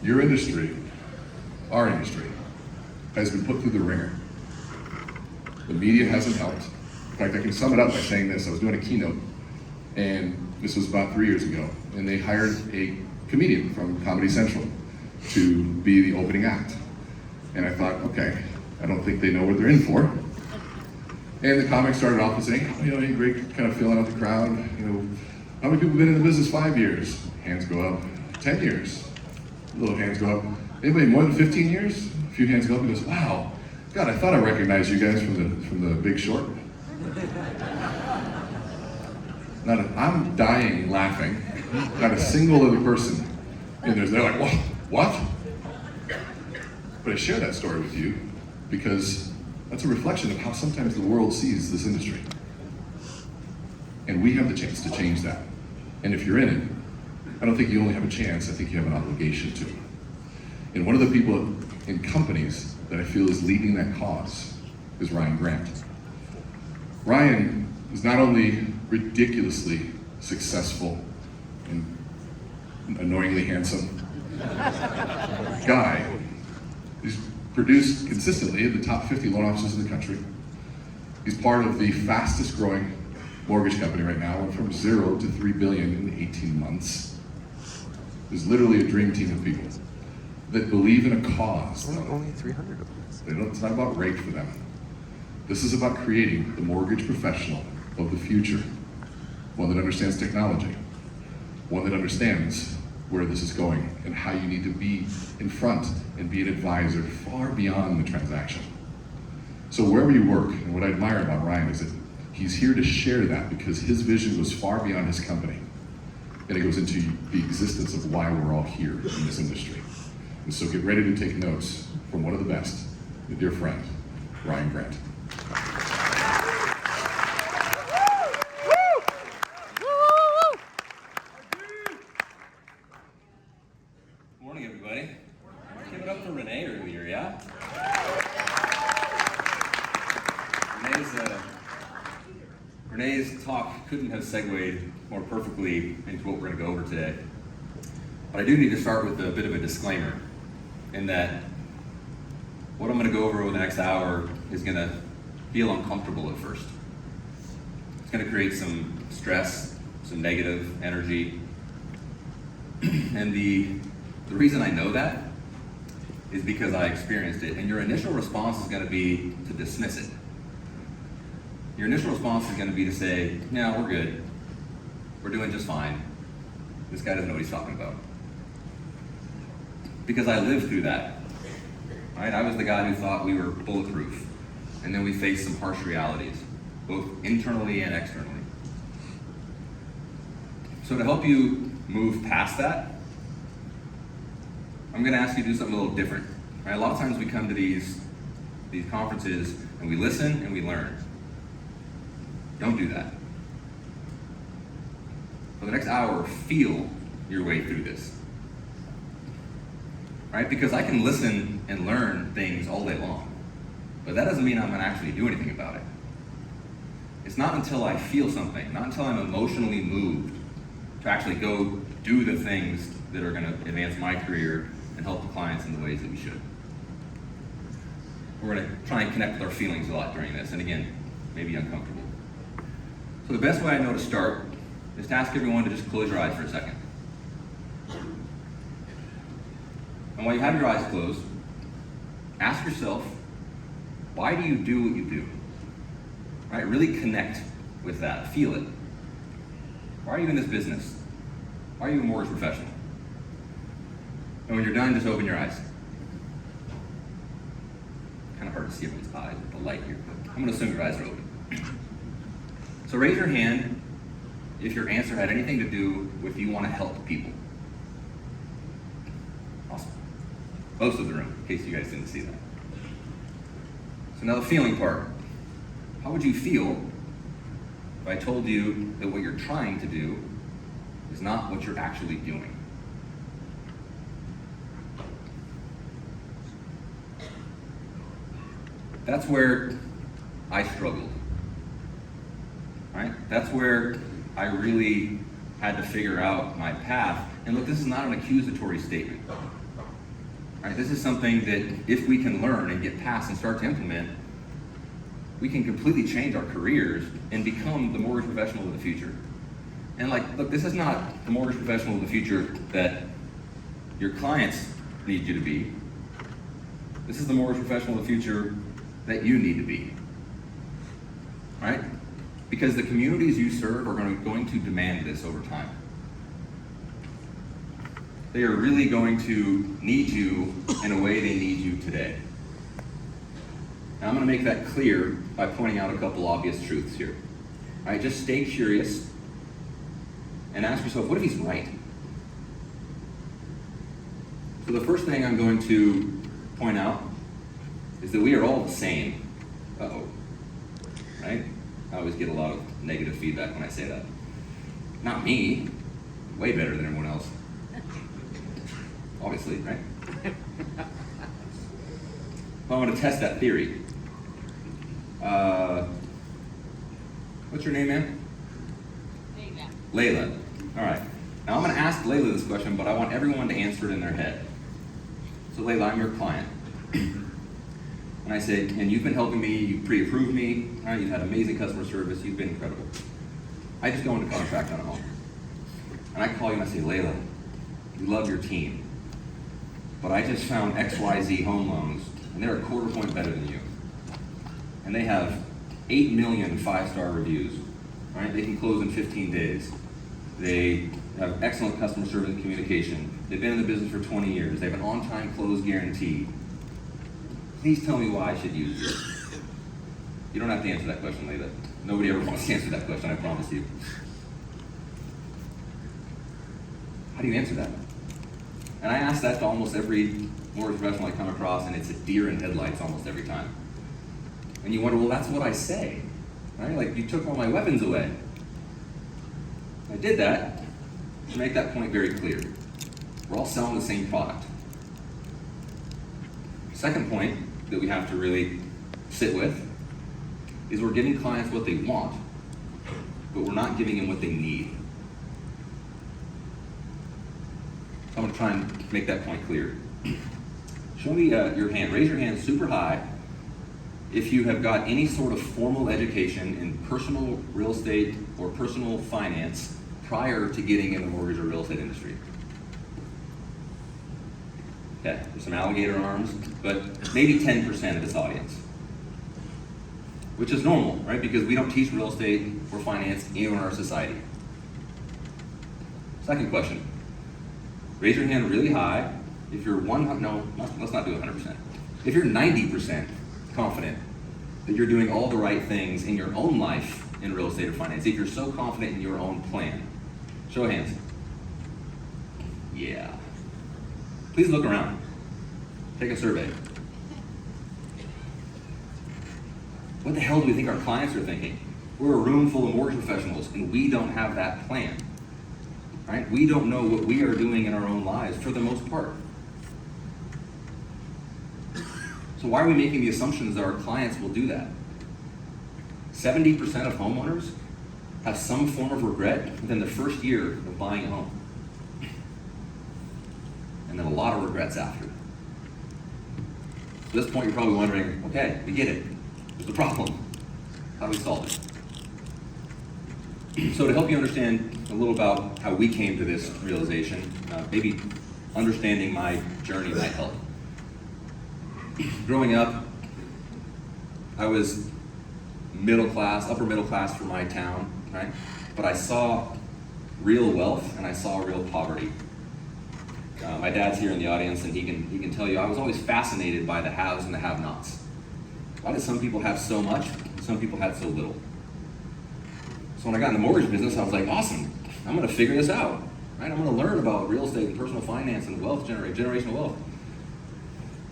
Your industry, our industry, has been put through the ringer. The media hasn't helped. In fact, I can sum it up by saying this. I was doing a keynote, and this was about 3 years ago, and they hired a comedian from Comedy Central to be the opening act. And I thought, okay, I don't think they know what they're in for. And the comic started off with saying, oh, hey, great, kind of feeling out the crowd. How many people have been in the business 5 years? Hands go up. 10 years. Little hands go up. Anybody more than 15 years? A few hands go up and goes, wow, God, I thought I recognized you guys from the Big Short. I'm dying laughing. Not a single other person in there. They're like, what? But I share that story with you because that's a reflection of how sometimes the world sees this industry. And we have the chance to change that. And if you're in it, I don't think you only have a chance, I think you have an obligation to. And one of the people in companies that I feel is leading that cause is Ryan Grant. Ryan is not only ridiculously successful and annoyingly handsome guy, he's produced consistently in the top 50 loan officers in the country. He's part of the fastest growing mortgage company right now, went from 0 to 3 billion in 18 months. There's literally a dream team of people that believe in a cause. Only 300 of them. It's not about rate for them. This is about creating the mortgage professional of the future. One that understands technology. One that understands where this is going and how you need to be in front and be an advisor far beyond the transaction. So wherever you work, and what I admire about Ryan is that he's here to share that because his vision goes far beyond his company. And it goes into the existence of why we're all here in this industry. And so get ready to take notes from one of the best, a dear friend, Ryan Grant. Good morning, everybody. Give it up for Renee earlier, yeah? Renee's talk couldn't have segued more perfectly into what we're going to go over today. But I do need to start with a bit of a disclaimer in that what I'm going to go over the next hour is going to feel uncomfortable at first. It's going to create some stress, some negative energy. And the reason I know that is because I experienced it. And your initial response is going to be to dismiss it. Your initial response is going to be to say, no, we're good. We're doing just fine. This guy doesn't know what he's talking about. Because I lived through that. Right? I was the guy who thought we were bulletproof. And then we faced some harsh realities, both internally and externally. So to help you move past that, I'm going to ask you to do something a little different. Right? A lot of times we come to these conferences and we listen and we learn. Don't do that. For the next hour, feel your way through this. Right? Because I can listen and learn things all day long, but that doesn't mean I'm going to actually do anything about it. It's not until I feel something, not until I'm emotionally moved to actually go do the things that are going to advance my career and help the clients in the ways that we should. We're going to try and connect with our feelings a lot during this, and again, maybe uncomfortable. So the best way I know to start is to ask everyone to just close your eyes for a second. And while you have your eyes closed, ask yourself, why do you do what you do? Right? Really connect with that. Feel it. Why are you in this business? Why are you a mortgage professional? And when you're done, just open your eyes. Kind of hard to see everyone's eyes with the light here, but I'm going to assume your eyes are open. So raise your hand if your answer had anything to do with you want to help people. Awesome. Most of the room, in case you guys didn't see that. So now the feeling part. How would you feel if I told you that what you're trying to do is not what you're actually doing? That's where I struggled. Right? That's where I really had to figure out my path And look, this is not an accusatory statement. Right? This is something that if we can learn and get past and start to implement, we can completely change our careers and become the mortgage professional of the future. And like, look, this is not the mortgage professional of the future that your clients need you to be. This is the mortgage professional of the future that you need to be. Right? Because the communities you serve are going to demand this over time. They are really going to need you in a way they need you today. And I'm going to make that clear by pointing out a couple obvious truths here. All right, just stay curious and ask yourself, what if he's right? So the first thing I'm going to point out is that we are all the same. Uh-oh. Right? I always get a lot of negative feedback when I say that. Not me. Way better than everyone else. Obviously, right? Well, I want to test that theory. What's your name, ma'am? Layla. All right. Now I'm going to ask Layla this question, but I want everyone to answer it in their head. So Layla, I'm your client. And I say, and you've been helping me, you've pre-approved me, right? You've had amazing customer service, you've been incredible. I just go into contract on a home. And I call you and I say, Layla, we love your team, but I just found XYZ home loans, and they're a quarter point better than you. And they have 8 million 5-star reviews, right? They can close in 15 days. They have excellent customer service and communication. They've been in the business for 20 years. They have an on-time close guarantee. Please tell me why I should use you. You don't have to answer that question, Layla. Nobody ever wants to answer that question, I promise you. How do you answer that? And I ask that to almost every mortgage professional I come across, and it's a deer in headlights almost every time. And you wonder, well, that's what I say, right? Like, you took all my weapons away. I did that to make that point very clear. We're all selling the same product. Second point that we have to really sit with is we're giving clients what they want, but we're not giving them what they need. So I'm going to try and make that point clear. Show me your hand. Raise your hand super high if you have got any sort of formal education in personal real estate or personal finance prior to getting in the mortgage or real estate industry. Okay, there's some alligator arms, but maybe 10% of this audience. Which is normal, right? Because we don't teach real estate or finance anywhere in our society. Second question. Raise your hand really high if you're let's not do 100%. If you're 90% confident that you're doing all the right things in your own life in real estate or finance, if you're so confident in your own plan, show of hands. Yeah. Please look around. Take a survey. What the hell do we think our clients are thinking? We're a room full of mortgage professionals and we don't have that plan. Right? We don't know what we are doing in our own lives for the most part. So why are we making the assumptions that our clients will do that? 70% of homeowners have some form of regret within the first year of buying a home. And then a lot of regrets after. At this point, you're probably wondering, okay, we get it. What's the problem? How do we solve it? So to help you understand a little about how we came to this realization, maybe understanding my journey might help. Growing up, I was middle class, upper middle class for my town, right? But I saw real wealth and I saw real poverty. My dad's here in the audience, and he can tell you I was always fascinated by the haves and the have-nots. Why did some people have so much, and some people had so little? So when I got in the mortgage business, I was like, awesome, I'm going to figure this out. Right? I'm going to learn about real estate and personal finance and wealth generational wealth.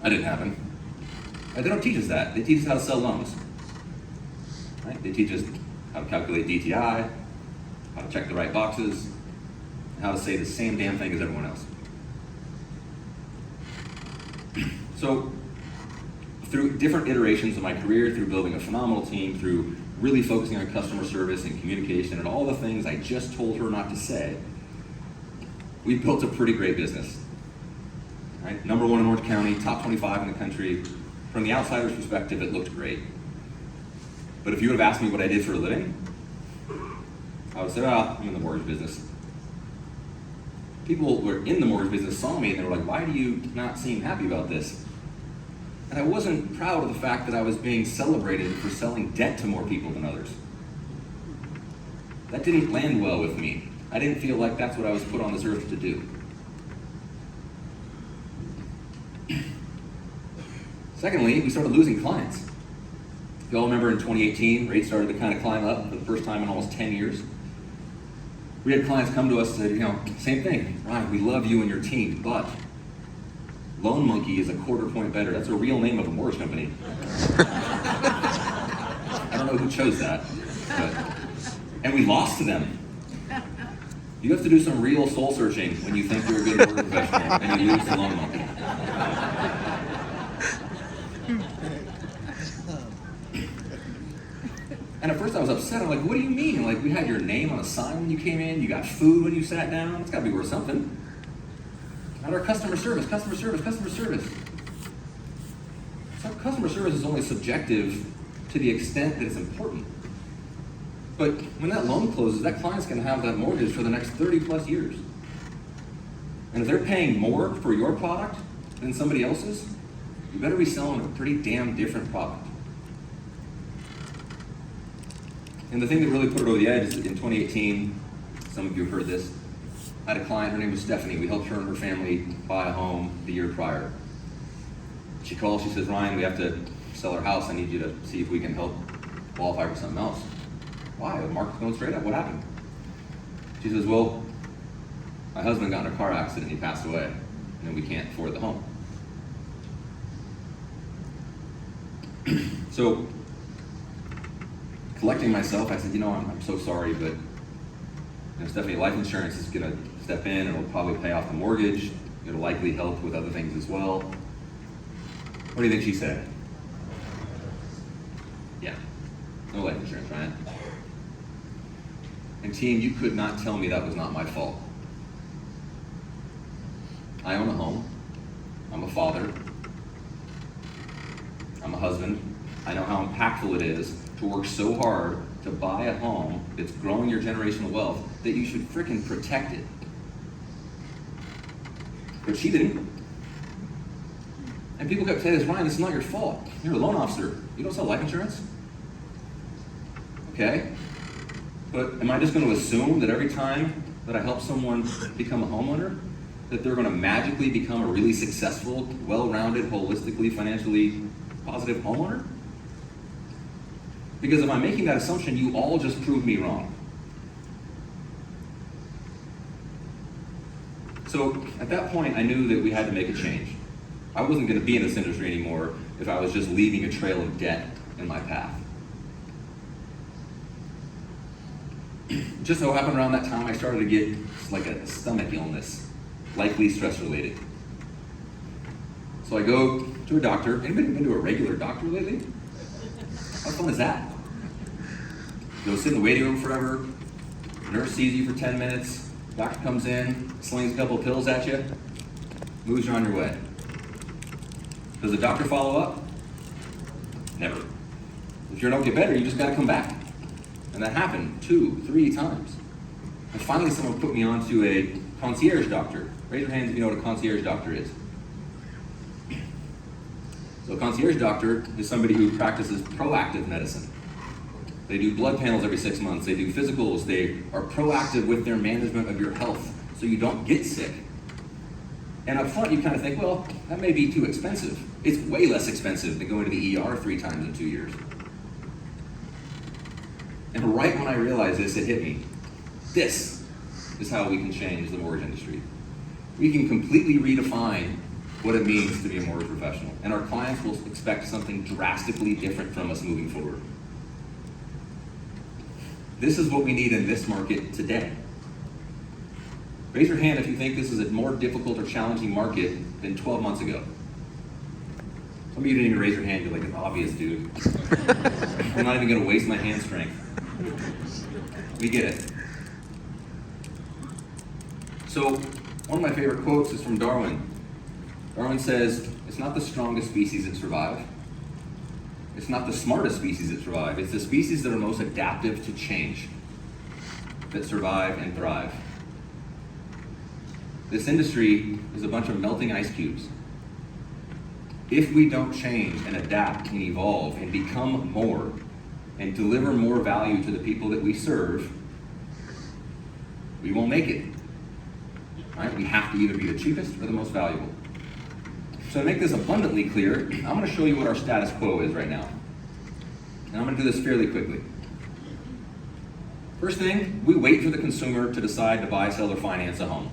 That didn't happen. They don't teach us that. They teach us how to sell loans. Right? They teach us how to calculate DTI, how to check the right boxes, and how to say the same damn thing as everyone else. So, through different iterations of my career, through building a phenomenal team, through really focusing on customer service and communication and all the things I just told her not to say, we built a pretty great business. Right? Number one in Orange County, top 25 in the country. From the outsider's perspective, it looked great. But if you would have asked me what I did for a living, I would say, I'm in the mortgage business. People who were in the mortgage business saw me and they were like, why do you not seem happy about this? And I wasn't proud of the fact that I was being celebrated for selling debt to more people than others. That didn't land well with me. I didn't feel like that's what I was put on this earth to do. Secondly, we started losing clients. You all remember in 2018, rates started to kind of climb up for the first time in almost 10 years. We had clients come to us and say, same thing, Ryan, we love you and your team, but Loan Monkey is a quarter point better. That's a real name of a mortgage company. I don't know who chose that, and we lost to them. You have to do some real soul searching when you think you're a good mortgage professional and you lose to Loan Monkey. And at first I was upset. I'm like, what do you mean? Like, we had your name on a sign when you came in, you got food when you sat down. It's gotta be worth something. And our customer service. So customer service is only subjective to the extent that it's important. But when that loan closes, that client's gonna have that mortgage for the next 30 plus years. And if they're paying more for your product than somebody else's, you better be selling a pretty damn different product. And the thing that really put it over the edge is that in 2018, some of you have heard this, I had a client, her name was Stephanie. We helped her and her family buy a home the year prior. She calls, she says, Ryan, we have to sell our house. I need you to see if we can help qualify for something else. Why? The market's going straight up. What happened? She says, well, my husband got in a car accident and he passed away, and we can't afford the home. So, collecting myself, I said, I'm so sorry, but Stephanie, life insurance is going to step in and it'll probably pay off the mortgage. It'll likely help with other things as well. What do you think she said? Yeah, no life insurance, Ryan. And team, you could not tell me that was not my fault. I own a home. I'm a father. I'm a husband. I know how impactful it is to work so hard to buy a home that's growing your generational wealth that you should frickin' protect it. But she didn't. And people kept saying this, Ryan, this is not your fault. You're a loan officer. You don't sell life insurance? Okay. But am I just going to assume that every time that I help someone become a homeowner, that they're going to magically become a really successful, well-rounded, holistically, financially positive homeowner? Because if I'm making that assumption, you all just proved me wrong. So at that point, I knew that we had to make a change. I wasn't going to be in this industry anymore if I was just leaving a trail of debt in my path. Just so happened around that time, I started to get like a stomach illness, likely stress related. So I go to a doctor. Anybody been to a regular doctor lately? How fun is that? You go sit in the waiting room forever, nurse sees you for 10 minutes, doctor comes in, slings a couple of pills at you, moves you on your way. Does the doctor follow up? Never. If you don't get better, you just gotta come back. And that happened 2, 3 times. And finally someone put me onto a concierge doctor. Raise your hands if you know what a concierge doctor is. So a concierge doctor is somebody who practices proactive medicine. They do blood panels every 6 months, they do physicals, they are proactive with their management of your health so you don't get sick. And up front you kind of think, well, that may be too expensive. It's way less expensive than going to the ER 3 times in 2 years. And right when I realized this, it hit me. This is how we can change the mortgage industry. We can completely redefine what it means to be a mortgage professional. And our clients will expect something drastically different from us moving forward. This is what we need in this market today. Raise your hand if you think this is a more difficult or challenging market than 12 months ago. Some of you didn't even raise your hand. You're like, it's obvious, dude. I'm not even going to waste my hand strength. We get it. So One of my favorite quotes is from Darwin. Darwin says, it's not the strongest species that survive. It's not the smartest species that survive. It's the species that are most adaptive to change that survive and thrive. This industry is a bunch of melting ice cubes. If we don't change and adapt and evolve and become more and deliver more value to the people that we serve, we won't make it. Right? We have to either be the cheapest or the most valuable. So to make this abundantly clear, I'm going to show you what our status quo is right now. And I'm going to do this fairly quickly. First thing, we wait for the consumer to decide to buy, sell, or finance a home.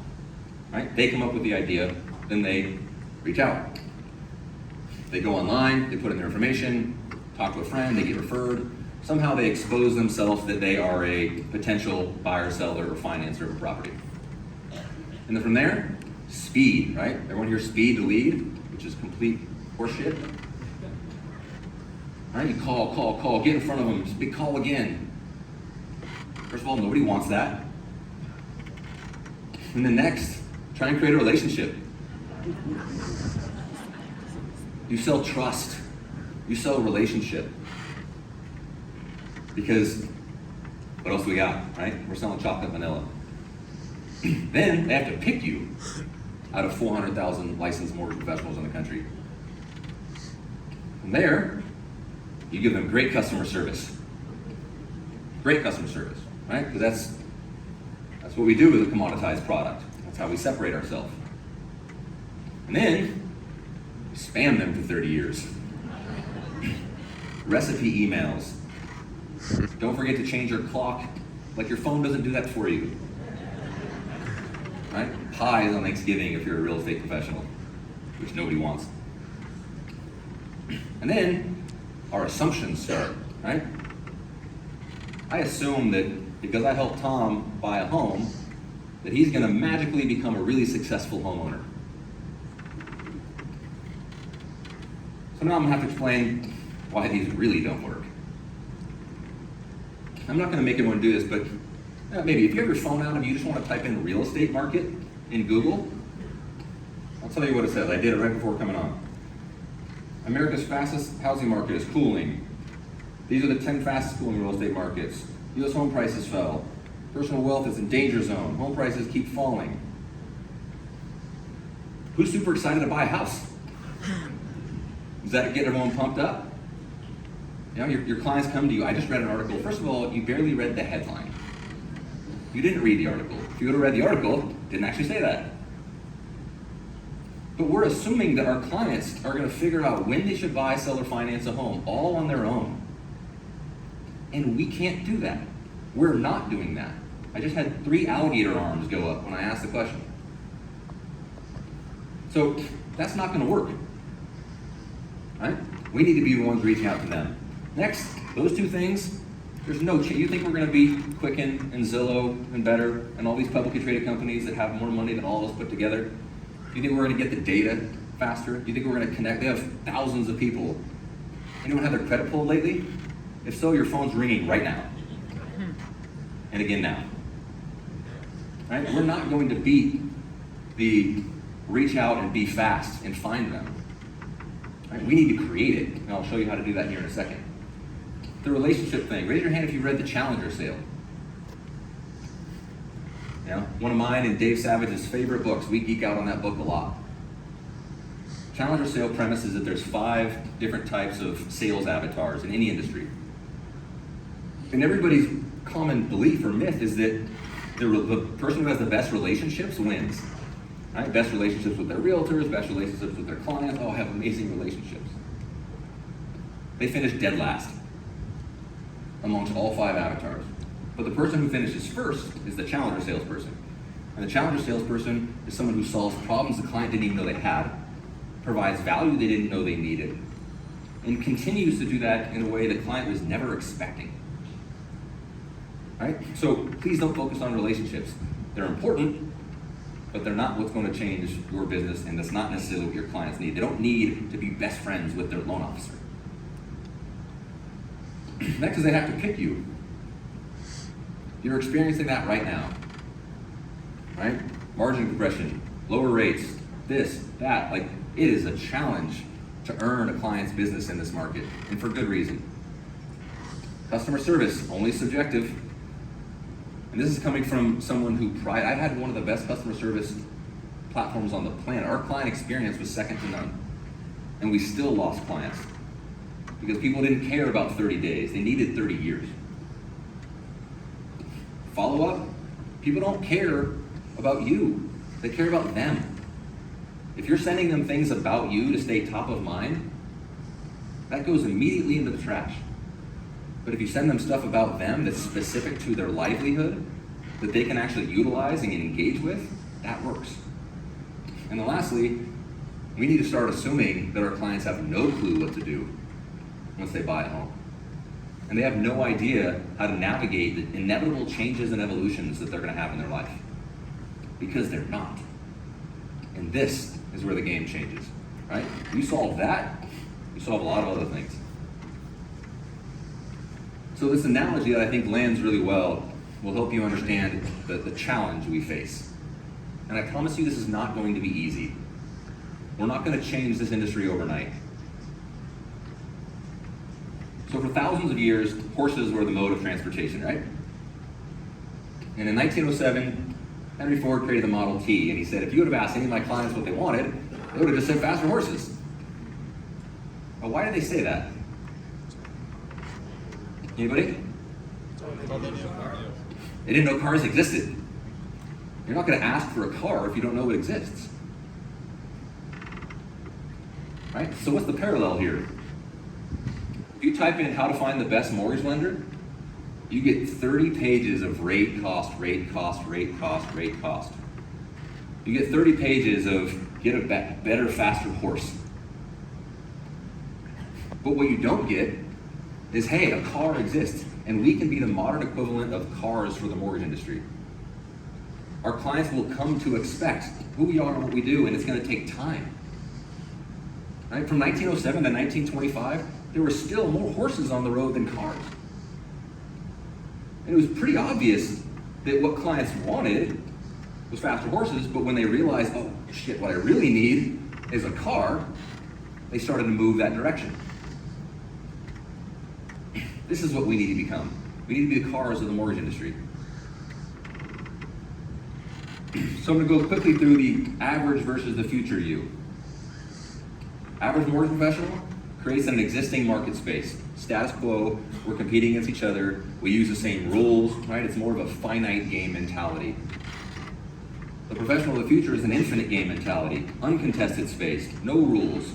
Right? They come up with the idea, then they reach out. They go online, they put in their information, talk to a friend, they get referred. Somehow they expose themselves that they are a potential buyer, seller, or financer of a property. And then from there, speed, right? Everyone hears speed to lead, which is complete horseshit. Right? You call, get in front of them, speak, call again. First of all, nobody wants that. And then next, try and create a relationship. You sell trust. You sell relationship. Because what else do we got, right? We're selling chocolate vanilla. Then they have to pick you out of 400,000 licensed mortgage professionals in the country. From there, you give them great customer service. Great customer service, right? Because that's what we do with a commoditized product. That's how we separate ourselves. And then, spam them for 30 years. Recipe emails. Don't forget to change your clock. Like your phone doesn't do that for you. Right? Pies on Thanksgiving if you're a real estate professional, which nobody wants. And then our assumptions start, right? I assume that because I helped Tom buy a home, that he's gonna magically become a really successful homeowner. So now I'm gonna have to explain why these really don't work. I'm not gonna make everyone do this, but maybe if you have your phone out and you just wanna type in real estate market in Google, I'll tell you what it says. I did it right before coming on. America's fastest housing market is cooling. These are the 10 fastest cooling real estate markets. US home prices fell. Personal wealth is in danger zone. Home prices keep falling. Who's super excited to buy a house? Does that get everyone pumped up? You know, your clients come to you. I just read an article. First of all, you barely read the headline. You didn't read the article. If you would have read the article, it didn't actually say that. But we're assuming that our clients are going to figure out when they should buy, sell, or finance a home, all on their own. And we can't do that. We're not doing that. I just had 3 alligator arms go up when I asked the question. So that's not going to work. Right? We need to be the ones reaching out to them. Next, those 2 things, there's no chance. You think we're going to be Quicken and Zillow and Better and all these publicly traded companies that have more money than all of us put together? Do you think we're going to get the data faster? Do you think we're going to connect? They have thousands of people. Anyone have their credit pulled lately? If so, your phone's ringing right now. And again now. Right? We're not going to beat the reach out and be fast and find them. Right? We need to create it, and I'll show you how to do that here in a second. The relationship thing. Raise your hand if you read The Challenger Sale. You know, one of mine and Dave Savage's favorite books. We geek out on that book a lot. Challenger Sale premise is that there's 5 different types of sales avatars in any industry. And everybody's common belief or myth is that the person who has the best relationships wins. Right? Best relationships with their realtors, best relationships with their clients, all have amazing relationships. They finish dead last amongst all 5 avatars. But the person who finishes first is the challenger salesperson. And the challenger salesperson is someone who solves problems the client didn't even know they had, provides value they didn't know they needed, and continues to do that in a way the client was never expecting. Right? So please don't focus on relationships. They're important, but they're not what's going to change your business, and that's not necessarily what your clients need. They don't need to be best friends with their loan officer. Next is they have to pick you. You're experiencing that right now. Right? Margin compression. lower rates, this, that. Like, it is a challenge to earn a client's business in this market, and for good reason. Customer service, only subjective. And this is coming from someone who I had one of the best customer service platforms on the planet. Our client experience was second to none. And we still lost clients because people didn't care about 30 days. They needed 30 years. Follow up, people don't care about you. They care about them. If you're sending them things about you to stay top of mind, that goes immediately into the trash. But if you send them stuff about them that's specific to their livelihood, that they can actually utilize and engage with, that works. And then lastly, we need to start assuming that our clients have no clue what to do once they buy a home. And they have no idea how to navigate the inevitable changes and evolutions that they're gonna have in their life. Because they're not. And this is where the game changes, right? You solve that, you solve a lot of other things. So this analogy that I think lands really well will help you understand the challenge we face. And I promise you this is not going to be easy. We're not going to change this industry overnight. So for thousands of years, horses were the mode of transportation, right? And in 1907, Henry Ford created the Model T, and he said, if you would have asked any of my clients what they wanted, they would have just said faster horses. But why did they say that? Anybody? They didn't know cars existed. You're not going to ask for a car if you don't know it exists. Right? So what's the parallel here? If you type in how to find the best mortgage lender, you get 30 pages of rate, cost, rate, cost, rate, cost, rate, cost. You get 30 pages of get a better, faster horse. But what you don't get is, hey, a car exists, and we can be the modern equivalent of cars for the mortgage industry. Our clients will come to expect who we are and what we do, and it's going to take time. Right? From 1907 to 1925, there were still more horses on the road than cars. And it was pretty obvious that what clients wanted was faster horses, but when they realized, oh shit, what I really need is a car, they started to move that direction. This is what we need to become. We need to be the cars of the mortgage industry. So I'm going to go quickly through the average versus the future you. Average mortgage professional creates an existing market space. Status quo, we're competing against each other, we use the same rules, right? It's more of a finite game mentality. The professional of the future is an infinite game mentality, uncontested space, no rules,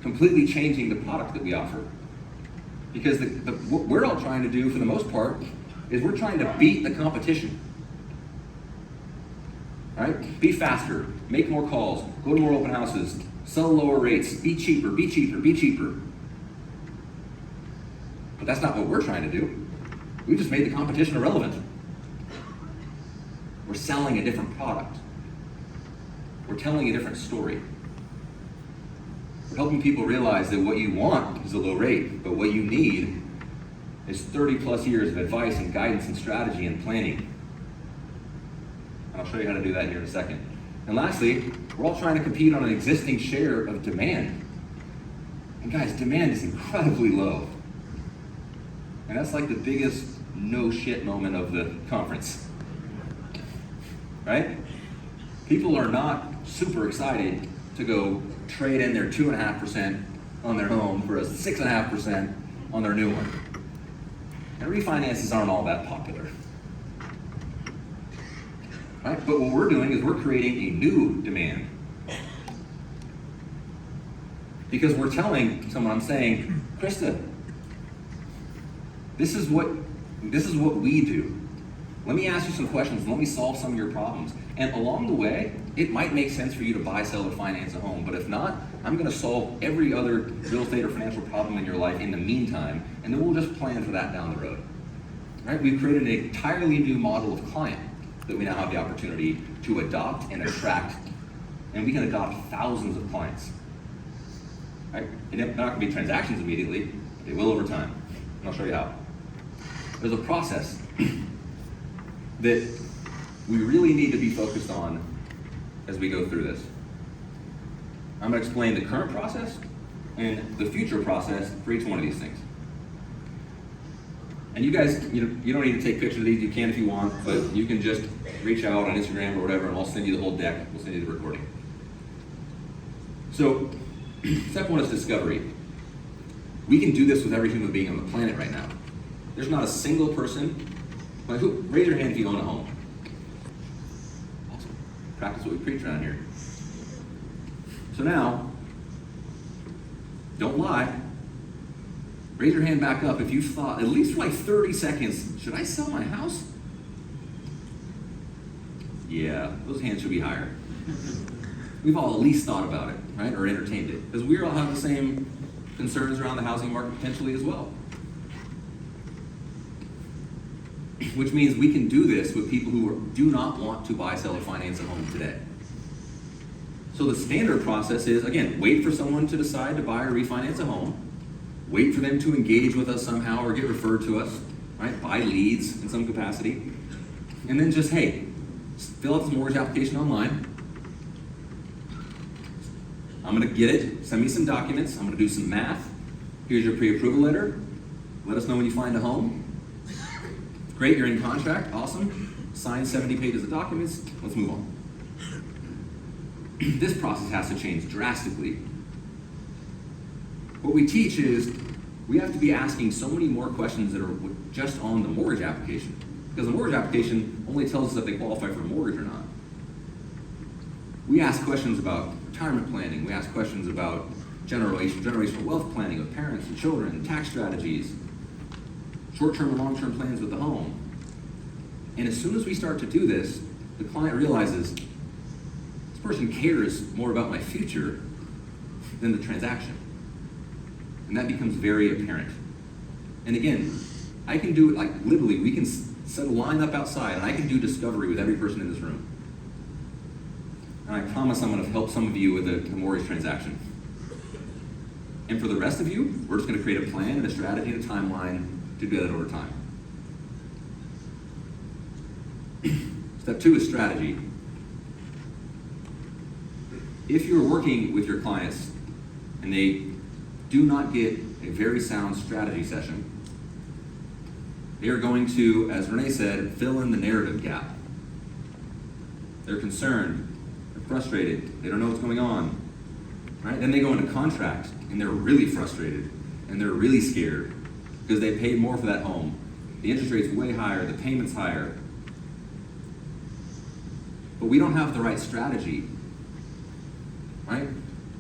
completely changing the product that we offer. Because what we're all trying to do for the most part is we're trying to beat the competition. Right? Be faster, make more calls, go to more open houses, sell lower rates, be cheaper, be cheaper, be cheaper. But that's not what we're trying to do. We just made the competition irrelevant. We're selling a different product. We're telling a different story. We're helping people realize that what you want is a low rate, but what you need is 30 plus years of advice and guidance and strategy and planning. And I'll show you how to do that here in a second. And lastly, we're all trying to compete on an existing share of demand. And guys, demand is incredibly low. And that's like the biggest no shit moment of the conference. Right? People are not super excited to go trade in their 2.5% on their home for a 6.5% on their new one. And refinances aren't all that popular. Right? But what we're doing is we're creating a new demand. Because we're telling someone, I'm saying, Krista, this is what we do. Let me ask you some questions, let me solve some of your problems. And along the way, it might make sense for you to buy, sell, or finance a home, but if not, I'm gonna solve every other real estate or financial problem in your life in the meantime, and then we'll just plan for that down the road. Right? We've created an entirely new model of client that we now have the opportunity to adopt and attract, and we can adopt thousands of clients. Right? And they're not gonna be transactions immediately, they will over time, and I'll show you how. There's a process that we really need to be focused on as we go through this. I'm going to explain the current process and the future process for each one of these things. And you guys, you don't need to take pictures of these. You can if you want, but you can just reach out on Instagram or whatever, and I'll send you the whole deck. We'll send you the recording. So, step one is discovery. We can do this with every human being on the planet right now. There's not a single person. Raise your hand if you own a home. Awesome. Practice what we preach around here. So now, don't lie. Raise your hand back up if you thought, at least for like 30 seconds, should I sell my house? Yeah, those hands should be higher. We've all at least thought about it, right? Or entertained it. Because we all have the same concerns around the housing market potentially as well. Which means we can do this with people who do not want to buy, sell, or finance a home today. So the standard process is, again, wait for someone to decide to buy or refinance a home, wait for them to engage with us somehow or get referred to us, right? Buy leads in some capacity. And then just, hey, fill out this mortgage application online. I'm gonna get it, send me some documents, I'm gonna do some math. Here's your pre-approval letter. Let us know when you find a home. Great, you're in contract, awesome. Sign 70 pages of documents, let's move on. This process has to change drastically. What we teach is we have to be asking so many more questions that are just on the mortgage application. Because the mortgage application only tells us if they qualify for a mortgage or not. We ask questions about retirement planning, we ask questions about generational wealth planning of parents and children, tax strategies, short-term and long-term plans with the home. And as soon as we start to do this, the client realizes this person cares more about my future than the transaction. And that becomes very apparent. And again, I can do it like literally, we can set a line up outside and I can do discovery with every person in this room. And I promise I'm going to help some of you with the mortgage transaction. And for the rest of you, we're just going to create a plan and a strategy and a timeline to do that over time. Step 2 is strategy. If you're working with your clients and they do not get a very sound strategy session, they are going to, as Renee said, fill in the narrative gap. They're concerned, they're frustrated, they don't know what's going on, right? Then they go into contract and they're really frustrated and they're really scared because they paid more for that home. The interest rate's way higher, the payment's higher. But we don't have the right strategy, right?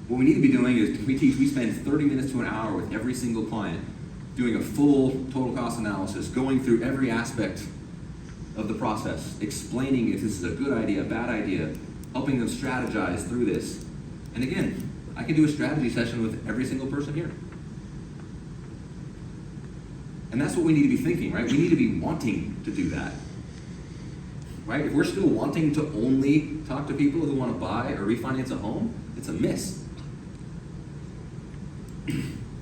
What we need to be doing is we spend 30 minutes to an hour with every single client doing a full total cost analysis, going through every aspect of the process, explaining if this is a good idea, a bad idea, helping them strategize through this. And again, I can do a strategy session with every single person here. And that's what we need to be thinking, right? We need to be wanting to do that. Right? If we're still wanting to only talk to people who want to buy or refinance a home, it's a miss.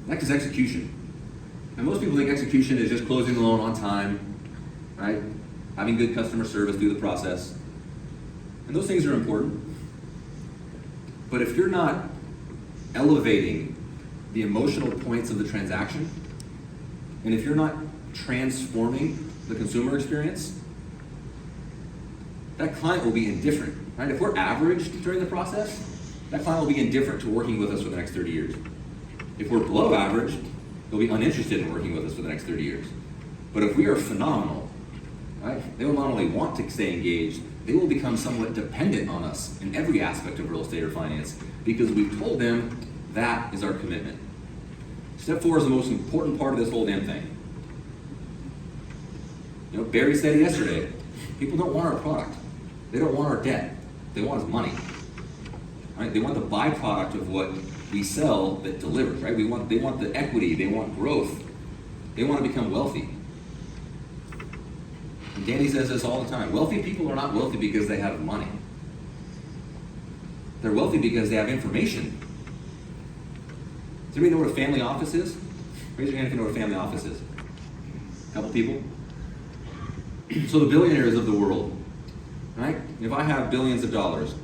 Next is execution. And most people think execution is just closing the loan on time, right? Having good customer service through the process. And those things are important. But if you're not elevating the emotional points of the transaction, and if you're not transforming the consumer experience, that client will be indifferent, right? If we're average during the process, that client will be indifferent to working with us for the next 30 years. If we're below average, they'll be uninterested in working with us for the next 30 years. But if we are phenomenal, right, they will not only want to stay engaged, they will become somewhat dependent on us in every aspect of real estate or finance because we've told them that is our commitment. Step 4 is the most important part of this whole damn thing. You know, Barry said it yesterday, people don't want our product. They don't want our debt. They want us money. Right? They want the byproduct of what we sell that delivers, right? They want the equity, they want growth. They want to become wealthy. And Danny says this all the time. Wealthy people are not wealthy because they have money. They're wealthy because they have information. Does anybody know what a family office is? Raise your hand if you know what a family office is. A couple people? So the billionaires of the world, right? If I have billions of dollars,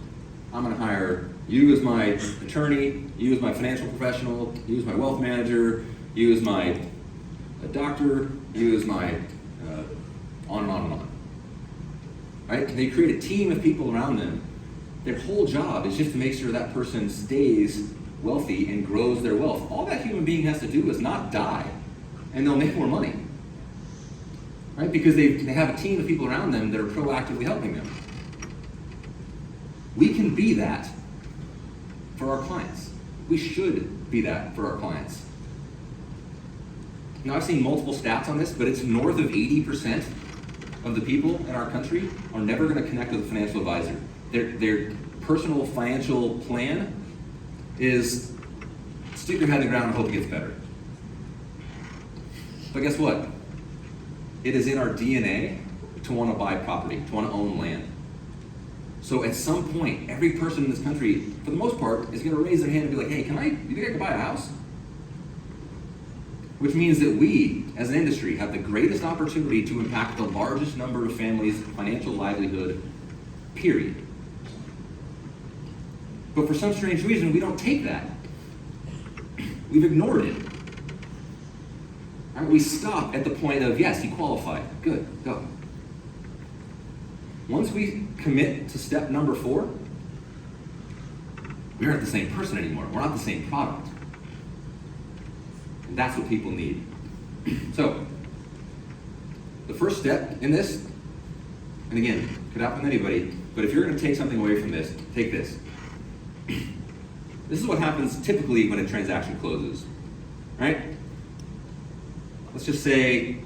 I'm going to hire you as my attorney, you as my financial professional, you as my wealth manager, you as my doctor, you as my on and on and on. Right? They create a team of people around them. Their whole job is just to make sure that person stays wealthy and grows their wealth. All that human being has to do is not die, and they'll make more money. Right? Because they have a team of people around them that are proactively helping them. We can be that for our clients. We should be that for our clients. Now, I've seen multiple stats on this, but it's north of 80% of the people in our country are never going to connect with a financial advisor. Their personal financial plan is stick your head in the ground and hope it gets better. But guess what? It is in our DNA to want to buy property, to want to own land. So at some point, every person in this country, for the most part, is going to raise their hand and be like, hey, you think I can buy a house? Which means that we, as an industry, have the greatest opportunity to impact the largest number of families' financial livelihood, period. But for some strange reason, we don't take that. We've ignored it. Right? We stop at the point of, yes, you qualified. Good, go. Once we commit to step number 4, we aren't the same person anymore. We're not the same product. And that's what people need. So, the first step in this, and again, could happen to anybody, but if you're going to take something away from this, take this. This is what happens typically when a transaction closes, right? Let's say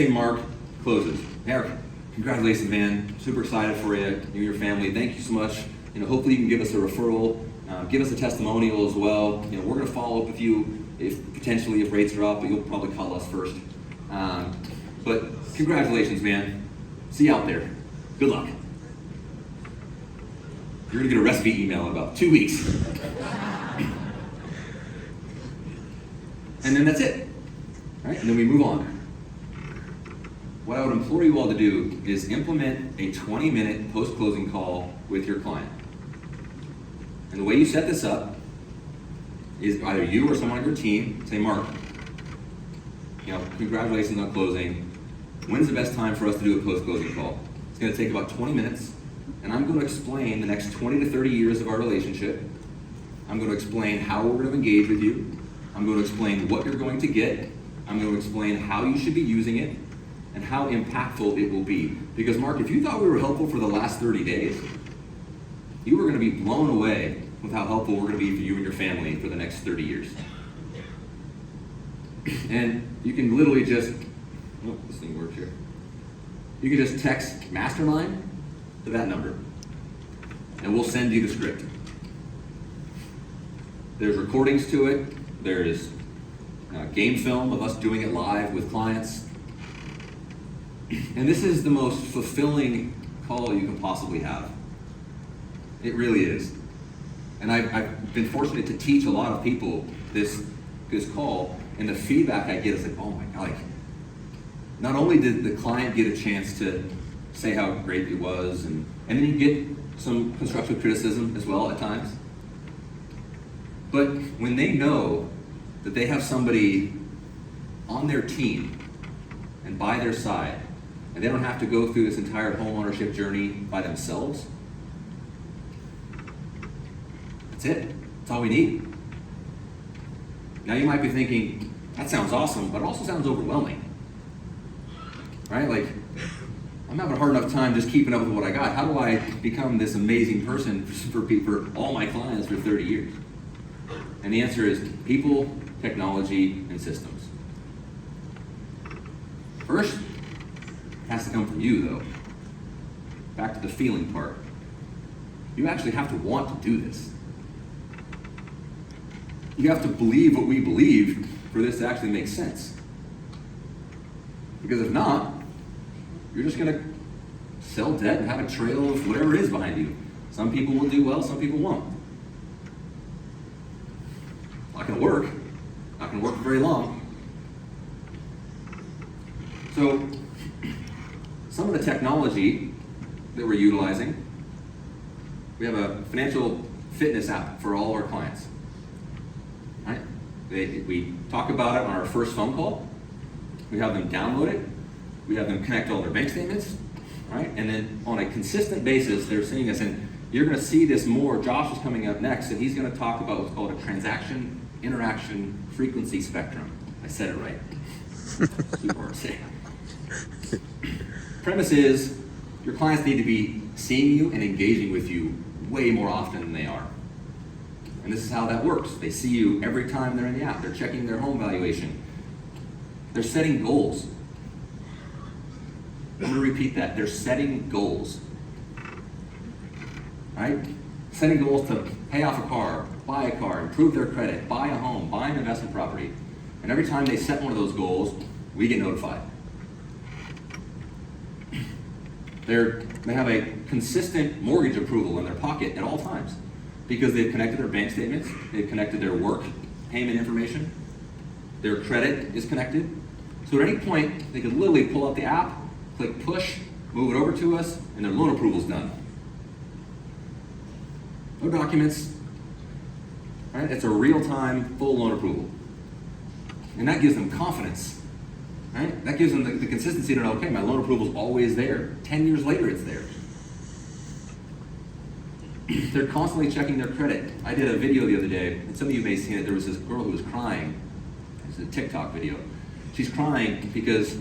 Mark closes. Mark, congratulations, man. Super excited for you and your family. Thank you so much. Hopefully you can give us a referral, give us a testimonial as well. We're going to follow up with you if rates drop, but you'll probably call us first. But congratulations, man. See you out there. Good luck. You're going to get a recipe email in about 2 weeks. And then that's it. Right? And then we move on. What I would implore you all to do is implement a 20-minute post-closing call with your client. And the way you set this up is either you or someone on your team say, Mark, congratulations on closing. When's the best time for us to do a post-closing call? It's going to take about 20 minutes, and I'm going to explain the next 20 to 30 years of our relationship. I'm going to explain how we're going to engage with you. I'm going to explain what you're going to get. I'm going to explain how you should be using it and how impactful it will be. Because Mark, if you thought we were helpful for the last 30 days, you were going to be blown away with how helpful we're going to be for you and your family for the next 30 years. And you can literally just, this thing works here. You can just text Mastermind to that number, and we'll send you the script. There's recordings to it. There's game film of us doing it live with clients. And this is the most fulfilling call you can possibly have. It really is. And I've been fortunate to teach a lot of people this call, and the feedback I get is like, oh my God, not only did the client get a chance to say how great it was, and then you get some constructive criticism as well at times, but when they know that they have somebody on their team and by their side, and they don't have to go through this entire home ownership journey by themselves, that's it. That's all we need. Now you might be thinking, that sounds awesome, but it also sounds overwhelming. Right? I'm having a hard enough time just keeping up with what I got. How do I become this amazing person for all my clients for 30 years? And the answer is people, technology, and systems. First, it has to come from you, though. Back to the feeling part. You actually have to want to do this. You have to believe what we believe for this to actually make sense. Because if not, you're just going to sell debt and have a trail of whatever it is behind you. Some people will do well, some people won't. Not going to work. Not going to work for very long. So, some of the technology that we're utilizing We have a financial fitness app for all of our clients. Right? We talk about it on our first phone call. We have them download it. We have them connect all their bank statements. Right? And then on a consistent basis, they're seeing us, and you're going to see this more. Josh is coming up next, and he's going to talk about what's called a transaction interaction frequency spectrum. I said it right. Super hard to say. Premise is your clients need to be seeing you and engaging with you way more often than they are. And this is how that works. They see you every time they're in the app. They're checking their home valuation. They're setting goals. I'm going to repeat that. They're setting goals. Right? Setting goals to pay off a car, buy a car, improve their credit, buy a home, buy an investment property. And every time they set one of those goals, we get notified. They have a consistent mortgage approval in their pocket at all times because they've connected their bank statements, they've connected their work payment information, their credit is connected. So at any point, they could literally pull up the app, click push, move it over to us, and their loan approval's done. No documents, right? It's a real-time, full loan approval. And that gives them confidence, right? That gives them the consistency to know, okay, my loan approval's always there. 10 years later, it's there. They're constantly checking their credit. I did a video the other day, and some of you may have seen it. There was this girl who was crying. It's a TikTok video. She's crying because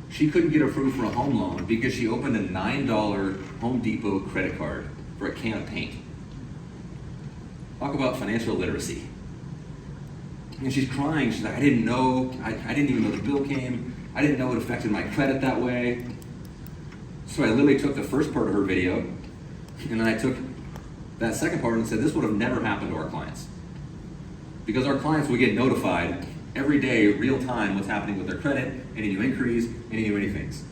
she couldn't get approved for a home loan because she opened a $9 Home Depot credit card for a can of paint. Talk about financial literacy. And she's crying. She's like, I didn't know. I didn't even know the bill came. I didn't know it affected my credit that way. So I literally took the first part of her video, and then I took that second part and said, this would have never happened to our clients. Because our clients would get notified every day, real time, what's happening with their credit, any new inquiries, any new anythings.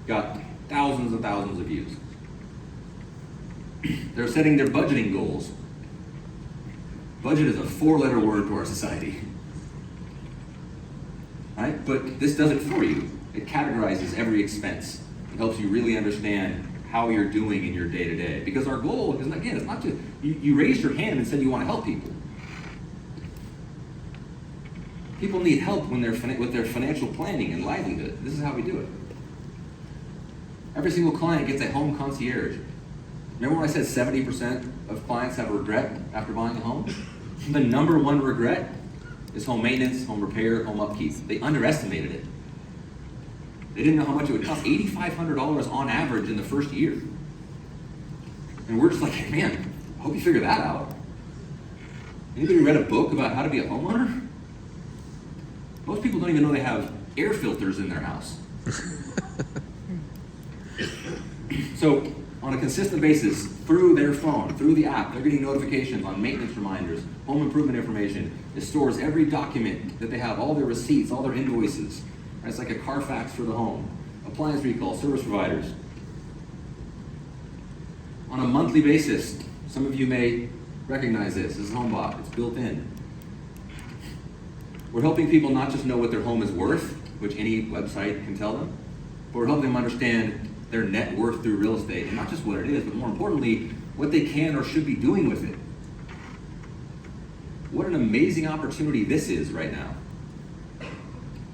Got thousands and thousands of views. They're setting their budgeting goals. Budget is a 4-letter word to our society. Right? But this does it for you. It categorizes every expense. It helps you really understand how you're doing in your day-to-day. Because our goal is, again, it's not just, you raised your hand and said you want to help people. People need help when with their financial planning and livelihood. This is how we do it. Every single client gets a home concierge. Remember when I said 70% of clients have regret after buying a home? The number one regret is home maintenance, home repair, home upkeep. They underestimated it. They didn't know how much it would cost. $8,500 on average in the first year. And we're just like, hey, man, I hope you figure that out. Anybody read a book about how to be a homeowner? Most people don't even know they have air filters in their house. So, on a consistent basis, through their phone, through the app, they're getting notifications on maintenance reminders, home improvement information. It stores every document that they have, all their receipts, all their invoices. It's like a Carfax for the home. Appliance recall, service providers. On a monthly basis, some of you may recognize this. This is HomeBot. It's built in. We're helping people not just know what their home is worth, which any website can tell them, but we're helping them understand their net worth through real estate, and not just what it is, but more importantly, what they can or should be doing with it. What an amazing opportunity this is right now.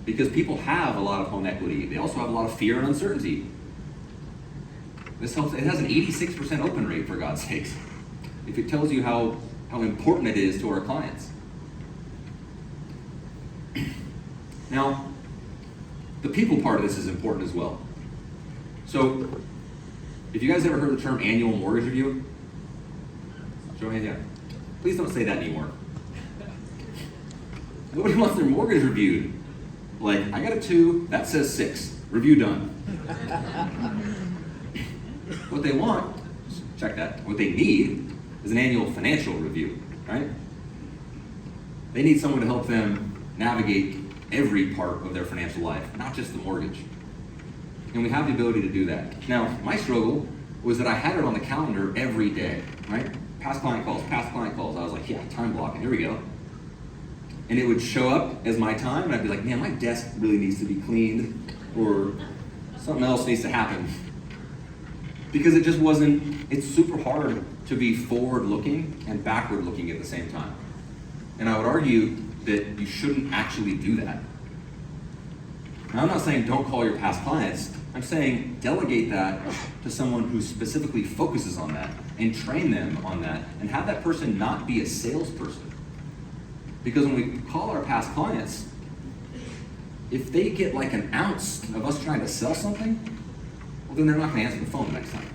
Because people have a lot of home equity. They also have a lot of fear and uncertainty. This helps. It has an 86% open rate, for God's sakes. If it tells you how important it is to our clients. Now, the people part of this is important as well. So, if you guys ever heard the term annual mortgage review? Show hands, yeah. Please don't say that anymore. Nobody wants their mortgage reviewed. Like, I got a 2, that says 6. Review done. What they want, check that, what they need is an annual financial review, right? They need someone to help them navigate every part of their financial life, not just the mortgage. And we have the ability to do that. Now, my struggle was that I had it on the calendar every day, right? Past client calls. I was like, yeah, time blocking, here we go. And it would show up as my time, and I'd be like, man, my desk really needs to be cleaned, or something else needs to happen. Because it just wasn't, it's super hard to be forward-looking and backward-looking at the same time. And I would argue that you shouldn't actually do that. Now, I'm not saying don't call your past clients. I'm saying delegate that to someone who specifically focuses on that and train them on that and have that person not be a salesperson. Because when we call our past clients, if they get like an ounce of us trying to sell something, well, then they're not going to answer the phone the next time.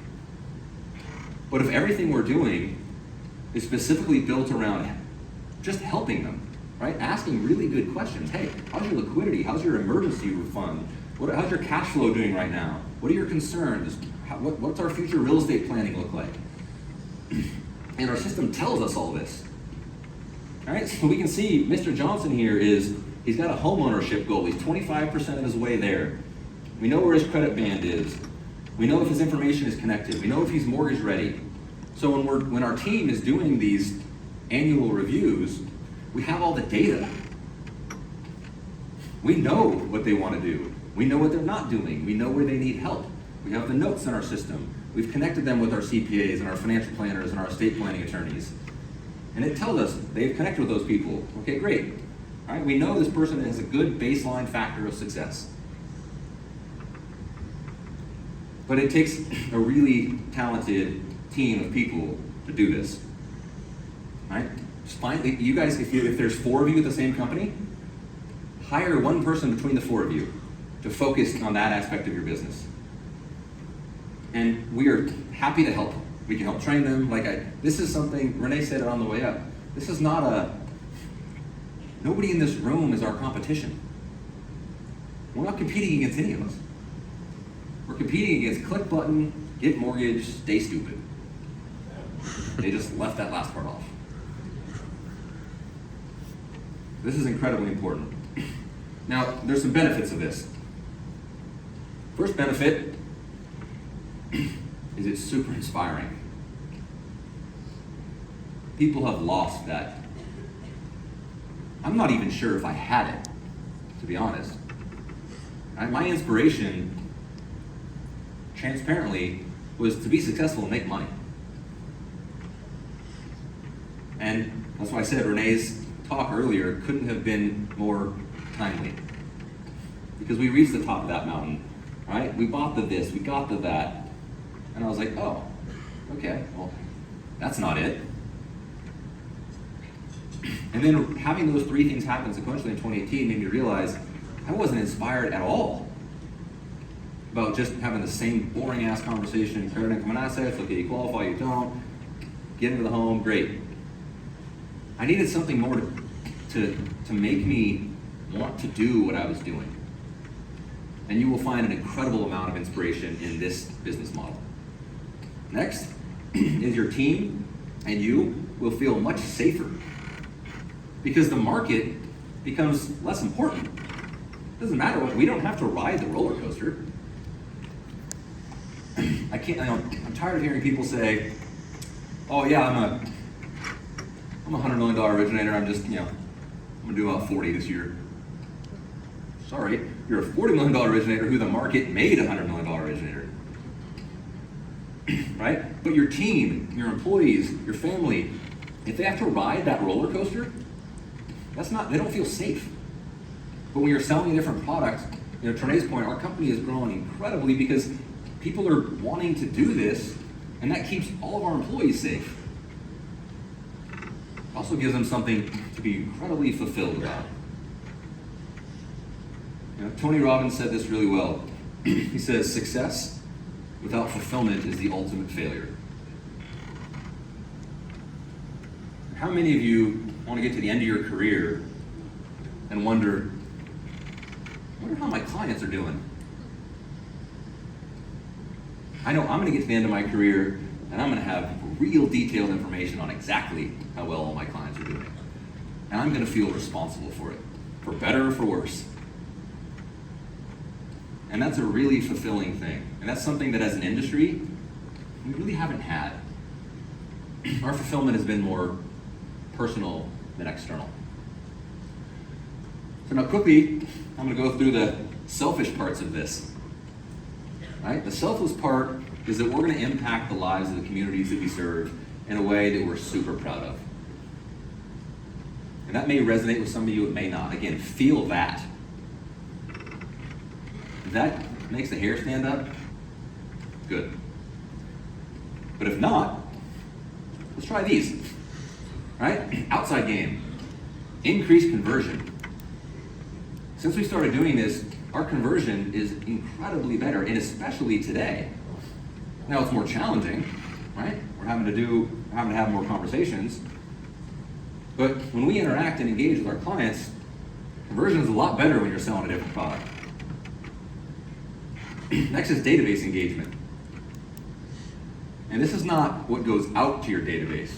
But if everything we're doing is specifically built around just helping them, right? Asking really good questions. Hey, how's your liquidity? How's your emergency fund? How's your cash flow doing right now? What are your concerns? What's our future real estate planning look like? And our system tells us all this. All right, so we can see Mr. Johnson here he's got a home ownership goal. He's 25% of his way there. We know where his credit band is. We know if his information is connected. We know if he's mortgage ready. So when our team is doing these annual reviews, we have all the data. We know what they want to do. We know what they're not doing. We know where they need help. We have the notes in our system. We've connected them with our CPAs and our financial planners and our estate planning attorneys. And it tells us they've connected with those people. Okay, great. All right, we know this person has a good baseline factor of success. But it takes a really talented team of people to do this. Right? Just find, you guys, if there's 4 of you at the same company, hire one person between the 4 of you to focus on that aspect of your business. And we are happy to help. We can help train them. This is something, Renee said it on the way up. This is not nobody in this room is our competition. We're not competing against any of us. We're competing against click button, get mortgage, stay stupid. They just left that last part off. This is incredibly important. Now, there's some benefits of this. First benefit is it's super inspiring. People have lost that. I'm not even sure if I had it, to be honest. My inspiration, transparently, was to be successful and make money. And that's why I said Renee's talk earlier couldn't have been more timely. Because we reached the top of that mountain, right? We bought the this, we got the that. And I was like, oh, okay, well, that's not it. And then having those 3 things happen sequentially in 2018 made me realize I wasn't inspired at all about just having the same boring ass conversation, credit income and assets, okay, you qualify, you don't, get into the home, great. I needed something more to make me want to do what I was doing. And you will find an incredible amount of inspiration in this business model. Next is your team and you will feel much safer because the market becomes less important. It doesn't matter what, we don't have to ride the roller coaster. I'm tired of hearing people say, oh yeah, I'm a $100 million originator, I'm gonna do about 40 this year. Sorry, you're a $40 million originator who the market made a $100 million originator. Right? But your team, your employees, your family, if they have to ride that roller coaster, they don't feel safe. But when you're selling a different product, to Renee's point, our company is growing incredibly because people are wanting to do this, and that keeps all of our employees safe. It also gives them something to be incredibly fulfilled about. Tony Robbins said this really well. He says, success without fulfillment is the ultimate failure. How many of you want to get to the end of your career and wonder how my clients are doing? I know I'm going to get to the end of my career and I'm going to have real detailed information on exactly how well all my clients are doing. And I'm going to feel responsible for it, for better or for worse. And that's a really fulfilling thing. And that's something that as an industry, we really haven't had. Our fulfillment has been more personal than external. So now quickly, I'm going to go through the selfish parts of this. Right? The selfless part is that we're going to impact the lives of the communities that we serve in a way that we're super proud of. And that may resonate with some of you, it may not. Again, feel that. If that makes the hair stand up, good. But if not, let's try these, right? Outside game, increase conversion. Since we started doing this, our conversion is incredibly better, and especially today. Now it's more challenging, right? We're having to have more conversations. But when we interact and engage with our clients, conversion is a lot better when you're selling a different product. Next is database engagement. And this is not what goes out to your database.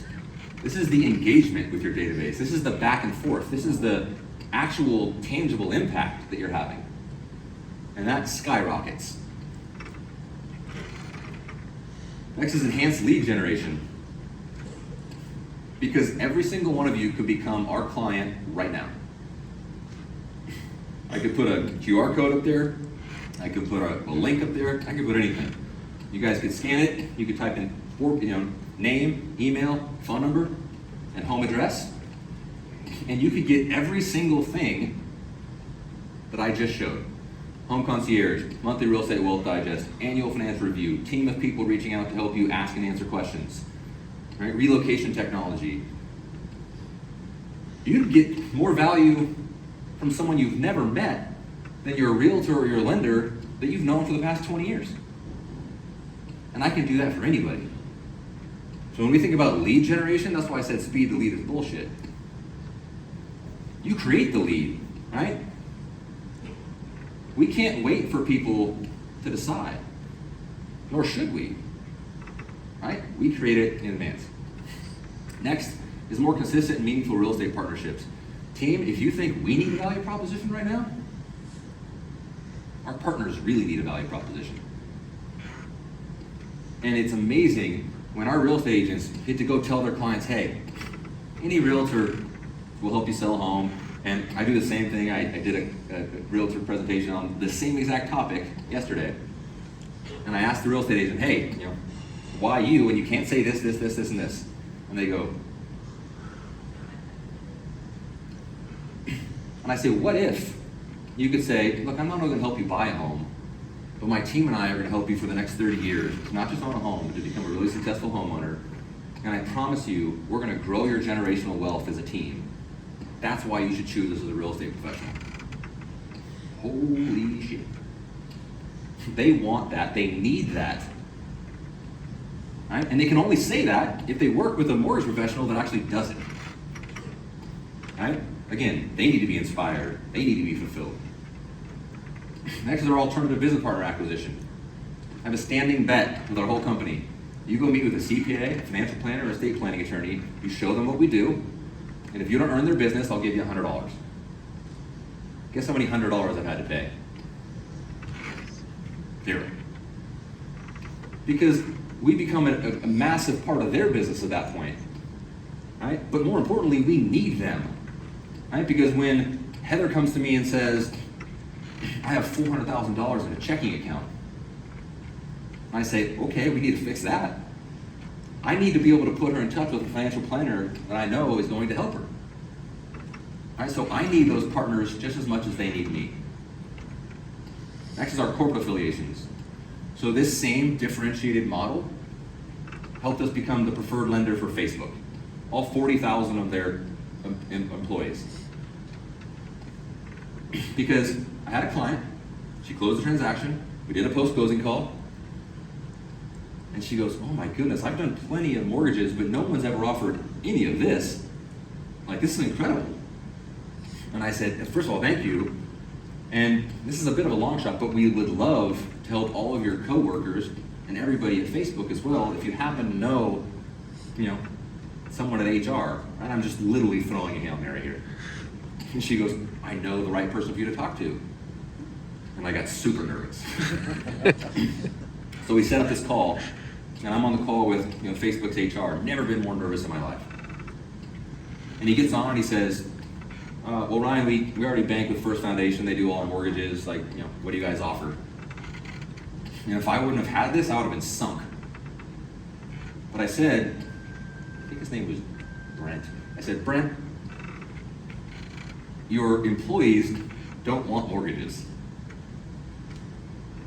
This is the engagement with your database. This is the back and forth. This is the actual tangible impact that you're having. And that skyrockets. Next is enhanced lead generation. Because every single one of you could become our client right now. I could put a QR code up there. I could put a link up there. I could put anything. You guys could scan it. You could type in name, email, phone number, and home address. And you could get every single thing that I just showed. Home concierge, monthly real estate wealth digest, annual financial review, team of people reaching out to help you ask and answer questions, right? Relocation technology. You'd get more value from someone you've never met than your realtor or your lender that you've known for the past 20 years. And I can do that for anybody. So when we think about lead generation, that's why I said speed to lead is bullshit. You create the lead, right? We can't wait for people to decide, nor should we, right? We create it in advance. Next is more consistent and meaningful real estate partnerships. Team, if you think we need a value proposition right now, our partners really need a value proposition. And it's amazing when our real estate agents get to go tell their clients, hey, any realtor will help you sell a home. And I do the same thing. I did a realtor presentation on the same exact topic yesterday. And I asked the real estate agent, hey, why you when you can't say this, and this? And they go. And I say, what if you could say, look, I'm not only going to help you buy a home, but my team and I are going to help you for the next 30 years, not just own a home, but to become a really successful homeowner. And I promise you, we're going to grow your generational wealth as a team. That's why you should choose us as a real estate professional. Holy shit. They want that. They need that. Right? And they can only say that if they work with a mortgage professional that actually does it. Right? Again, they need to be inspired. They need to be fulfilled. Next is our alternative business partner acquisition. I have a standing bet with our whole company. You go meet with a CPA, a financial planner, or estate planning attorney. You show them what we do. And if you don't earn their business, I'll give you $100. Guess how many $100 I've had to pay? 0. Because we become a massive part of their business at that point, right? But more importantly, we need them, right? Because when Heather comes to me and says, I have $400,000 in a checking account, I say, okay, we need to fix that. I need to be able to put her in touch with a financial planner that I know is going to help her. All right, so I need those partners just as much as they need me. Next is our corporate affiliations. So this same differentiated model helped us become the preferred lender for Facebook. All 40,000 of their employees. Because I had a client, she closed the transaction, we did a post-closing call, and she goes, oh my goodness, I've done plenty of mortgages, but no one's ever offered any of this. Like, this is incredible. And I said, first of all, thank you. And this is a bit of a long shot, but we would love to help all of your coworkers and everybody at Facebook as well, if you happen to know, someone at HR. And I'm just literally throwing a Hail Mary here. And she goes, I know the right person for you to talk to. And I got super nervous. So we set up this call, and I'm on the call with Facebook's HR. Never been more nervous in my life. And he gets on and he says, well, Ryan, we already bank with First Foundation. They do all our mortgages. Like, what do you guys offer? And if I wouldn't have had this, I would have been sunk. But I said, I think his name was Brent. I said, Brent, your employees don't want mortgages.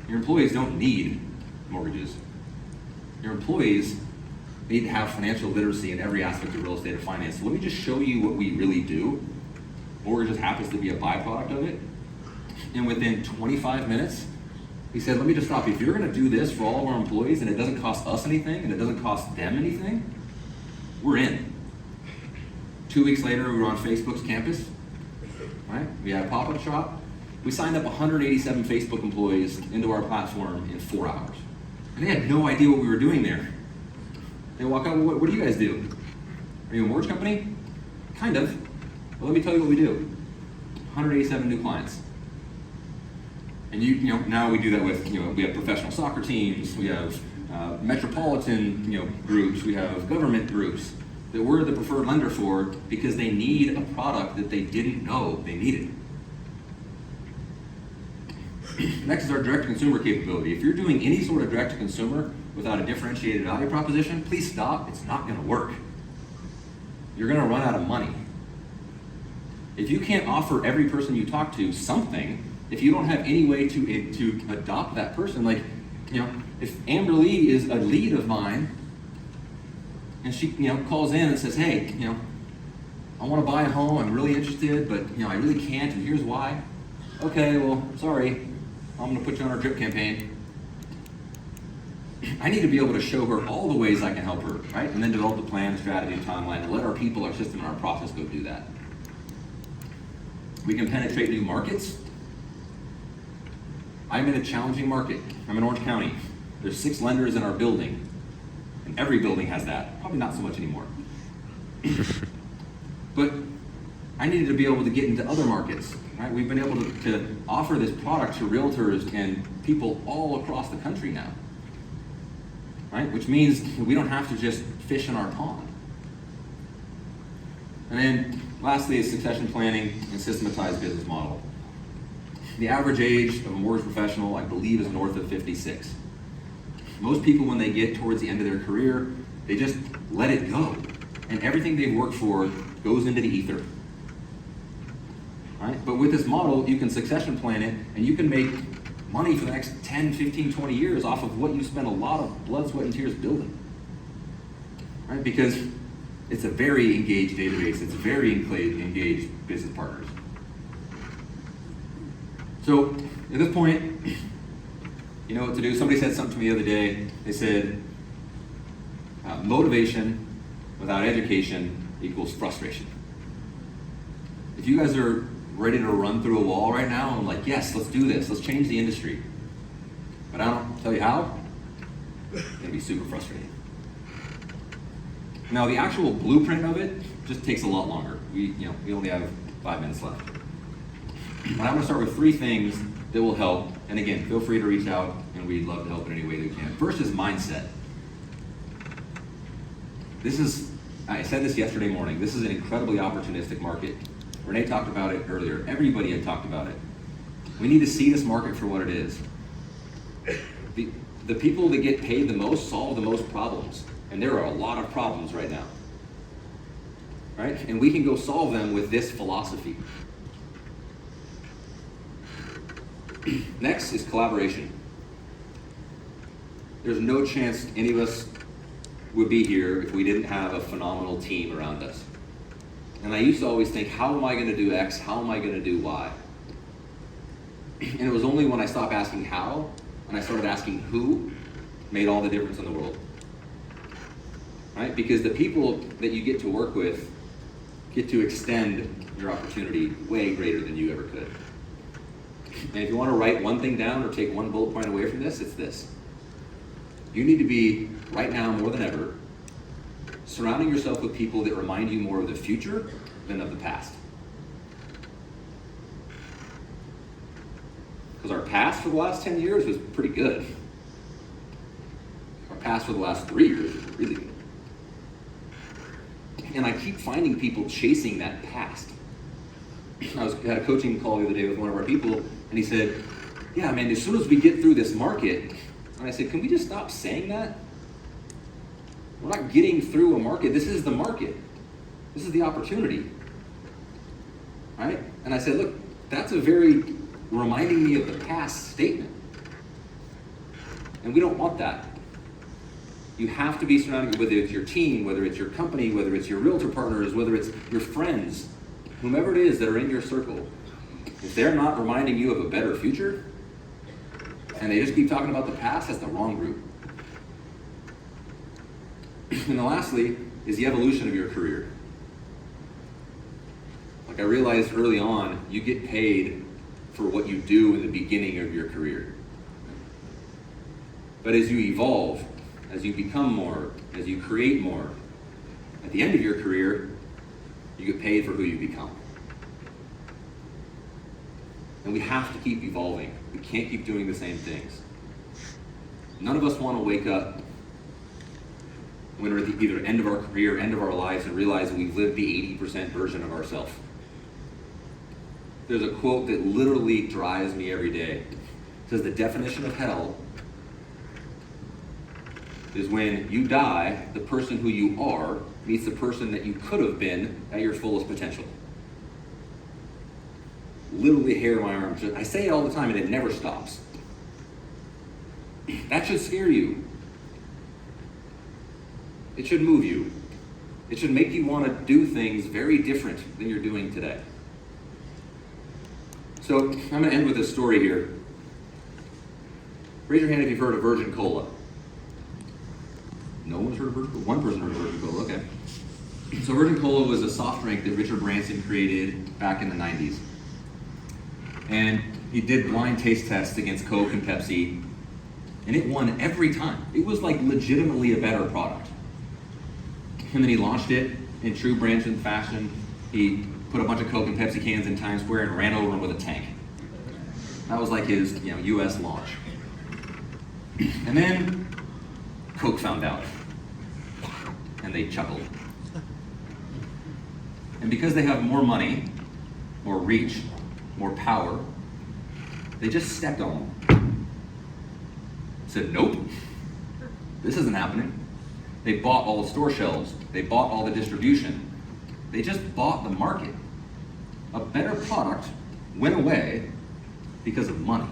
Your employees don't need mortgages. Your employees need to have financial literacy in every aspect of real estate and finance. So let me just show you what we really do. Mortgages happens to be a byproduct of it. And within 25 minutes, he said, let me just stop you. If you're gonna do this for all of our employees and it doesn't cost us anything and it doesn't cost them anything, we're in. 2 weeks later, we were on Facebook's campus, right? We had a pop-up shop. We signed up 187 Facebook employees into our platform in 4 hours. And they had no idea what we were doing there. They walk out, what do you guys do? Are you a mortgage company? Kind of. Well, let me tell you what we do. 187 new clients. And you know, now we do that with, we have professional soccer teams, we have metropolitan, groups, we have government groups that we're the preferred lender for because they need a product that they didn't know they needed. Next is our direct-to-consumer capability. If you're doing any sort of direct-to-consumer without a differentiated value proposition, please stop. It's not going to work. You're going to run out of money. If you can't offer every person you talk to something, if you don't have any way to adopt that person, like, if Amber Lee is a lead of mine, and she, calls in and says, hey, I want to buy a home, I'm really interested, but, I really can't, and here's why. Okay, well, sorry, I'm going to put you on our drip campaign. I need to be able to show her all the ways I can help her, right? And then develop a plan, strategy, and timeline, and let our people, our system, and our process go do that. We can penetrate new markets. I'm in a challenging market. I'm in Orange County. There's 6 lenders in our building, and every building has that. Probably not so much anymore. But I needed to be able to get into other markets, right? We've been able to offer this product to realtors and people all across the country now, right? Which means we don't have to just fish in our pond. And then lastly is succession planning and systematized business model. The average age of a mortgage professional, I believe, is north of 56. Most people, when they get towards the end of their career, they just let it go. And everything they've worked for goes into the ether. Right? But with this model, you can succession plan it, and you can make money for the next 10, 15, 20 years off of what you spent a lot of blood, sweat, and tears building. Right? Because it's a very engaged database. It's very engaged business partners. So at this point, you know what to do. Somebody said something to me the other day. They said, motivation without education equals frustration. If you guys are ready to run through a wall right now, I'm like, yes, let's do this. Let's change the industry. But I don't tell you how. It's gonna be super frustrating. Now the actual blueprint of it just takes a lot longer. We only have 5 minutes left. But I'm gonna start with 3 things that will help. And again, feel free to reach out, and we'd love to help in any way that we can. First is mindset. I said this yesterday morning, this is an incredibly opportunistic market. Renee talked about it earlier. Everybody had talked about it. We need to see this market for what it is. The people that get paid the most solve the most problems. And there are a lot of problems right now. Right? And we can go solve them with this philosophy. Next is collaboration. There's no chance any of us would be here if we didn't have a phenomenal team around us. And I used to always think, how am I going to do X? How am I going to do Y? And it was only when I stopped asking how and I started asking who made all the difference in the world. Right? Because the people that you get to work with get to extend your opportunity way greater than you ever could. And if you want to write one thing down or take one bullet point away from this, it's this. You need to be, right now more than ever, surrounding yourself with people that remind you more of the future than of the past. Because our past for the last 10 years was pretty good. Our past for the last 3 years was really good. And I keep finding people chasing that past. I had a coaching call the other day with one of our people, and he said, yeah, man, as soon as we get through this market, And I said, can we just stop saying that? We're not getting through a market. This is the market. This is the opportunity. Right? And I said, look, that's a very reminding me of the past statement. And we don't want that. You have to be surrounded, whether it's your team, whether it's your company, whether it's your realtor partners, whether it's your friends, whomever it is that are in your circle. If they're not reminding you of a better future, and they just keep talking about the past, that's the wrong group. And then lastly is the evolution of your career. Like I realized early on, you get paid for what you do in the beginning of your career. But as you evolve, as you become more, as you create more, at the end of your career, you get paid for who you become. And we have to keep evolving. We can't keep doing the same things. None of us want to wake up when we're at the either end of our career, end of our lives, and realize we've lived the 80% version of ourselves. There's a quote that literally drives me every day. It says the definition of hell is when you die, the person who you are meets the person that you could have been at your fullest potential. Literally hair on my arm. I say it all the time and it never stops. That should scare you. It should move you. It should make you want to do things very different than you're doing today. So I'm going to end with this story here. Raise your hand if you've heard of Virgin Cola. No one's heard of Virgin Cola? One person heard of Virgin Cola, okay. So Virgin Cola was a soft drink that Richard Branson created back in the 90s. And he did blind taste tests against Coke and Pepsi, and it won every time. It was like legitimately a better product. And then he launched it in true Branson fashion. He put a bunch of Coke and Pepsi cans in Times Square and ran over them with a tank. That was like his, US launch. And then Coke found out, and they chuckled. And because they have more money, more reach, more power, they just stepped on them. Said, nope, this isn't happening. They bought all the store shelves. They bought all the distribution. They just bought the market. A better product went away because of money.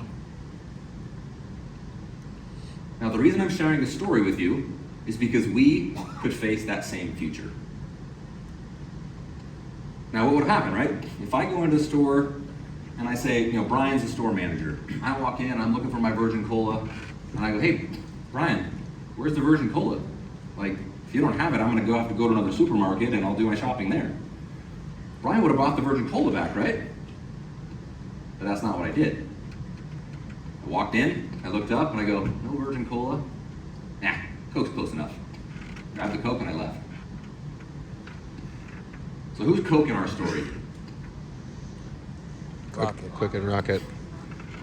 Now, the reason I'm sharing this story with you is because we could face that same future. Now, what would happen, right? If I go into a store and I say, Brian's the store manager. I walk in, I'm looking for my Virgin Cola, and I go, hey, Brian, where's the Virgin Cola? Like, if you don't have it, I'm going to have to go to another supermarket and I'll do my shopping there. Brian would have bought the Virgin Cola back, right? But that's not what I did. I walked in, I looked up, and I go, no Virgin Cola? Nah, Coke's close enough. Grabbed the Coke and I left. So who's Coke in our story? Quicken Rocket.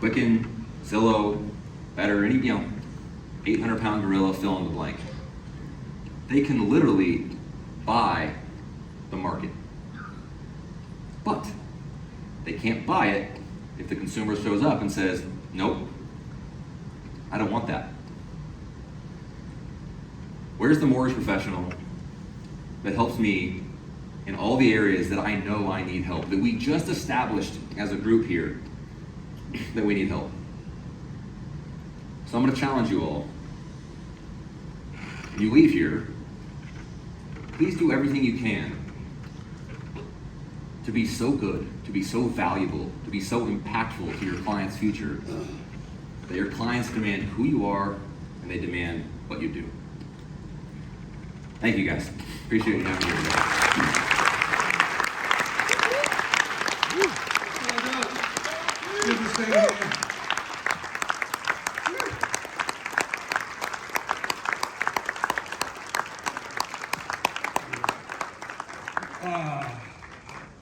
Quicken, Zillow, Better, any 800-pound gorilla, fill in the blank. They can literally buy the market. But they can't buy it if the consumer shows up and says, nope, I don't want that. Where's the mortgage professional that helps me in all the areas that I know I need help, that we just established as a group here that we need help? So I'm going to challenge you all. When you leave here, please do everything you can to be so good, to be so valuable, to be so impactful to your client's future that your clients demand who you are and they demand what you do. Thank you guys. Appreciate you having me here today.